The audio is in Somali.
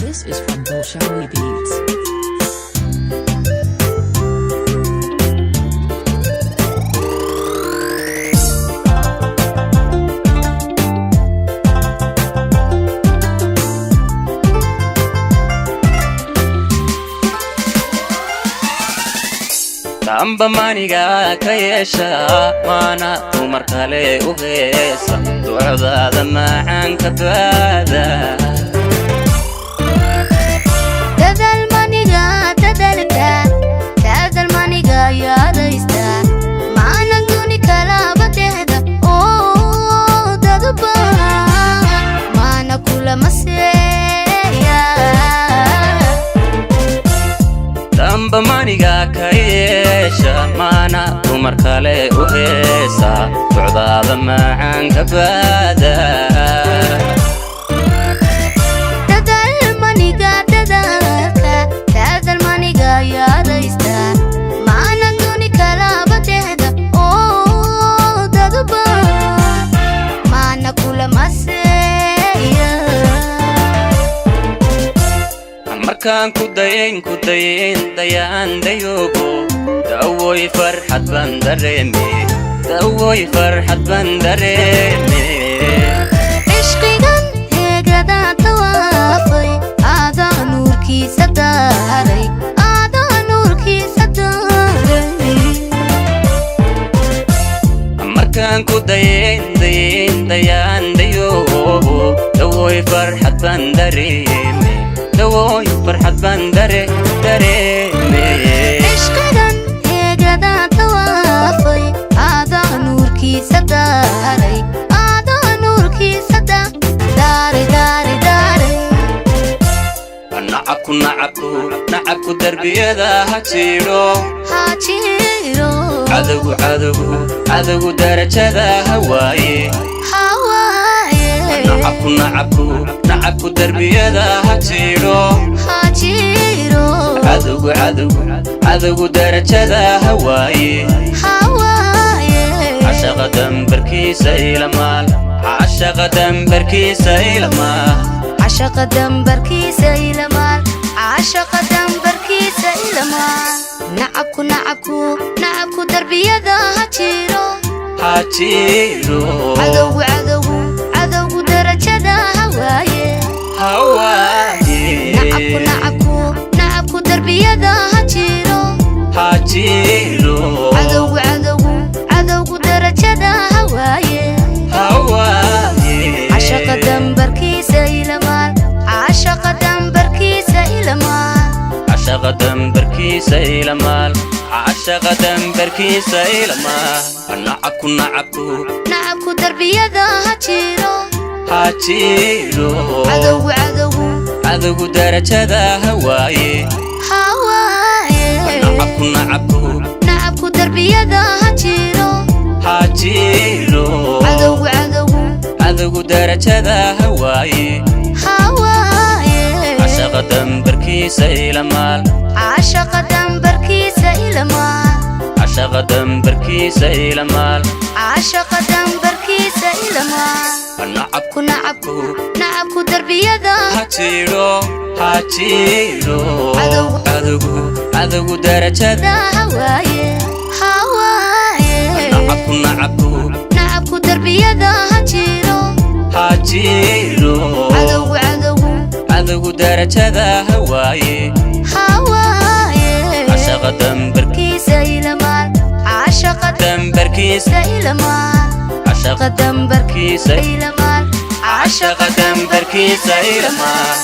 This is from Bolshawi Beats. amba maniga kayesha wana umar kale u heesa ducada macaan ka baada dadal maniga yaadaysta maana duni kala badehda oo dadba maana kula maseya amba maniga kayesha mana umar kale u heesa ducada macaan ka baada dadal maniga yaadaysta maana duni kala badehda oo dadba maana kula maseya markaan ku dayn dayaan dayogo dawoy farxad baan dareeme ishqigan heegada tawaafay aadaa nuurkiisa daaray markaan ku dayn dayaan dayogo dawoy farxad baan dareeme dawoy farxad baan dareeme ishqigan heegada tawaafay aadaa nuurkiisa daaray nacabku darbiyada ha jiro cadogu darajada hawaaye nacabku darbiyada ha jiro cadogu darajada hawaaye cashaqa dambarkiisa ilamaal nacabku darbiyada ha jiro cadogu darajada hawaaye nacabku darbiyada ha jiro cadogu darajada hawaaye cashaqa dambarkiisa ilamaal nacabku darbiyada ha jiro cadogu darajada hawaaye nacabku darbiyada ha jiro cadogu darajada hawaaye cashaqa dambarkiisa ilamaal nacabku darbiyada ha jiro cadogu darajada hawaaye nacabku darbiyada ha jiro cadogu darajada hawaaye cashaqa dambarkiisa ilamaal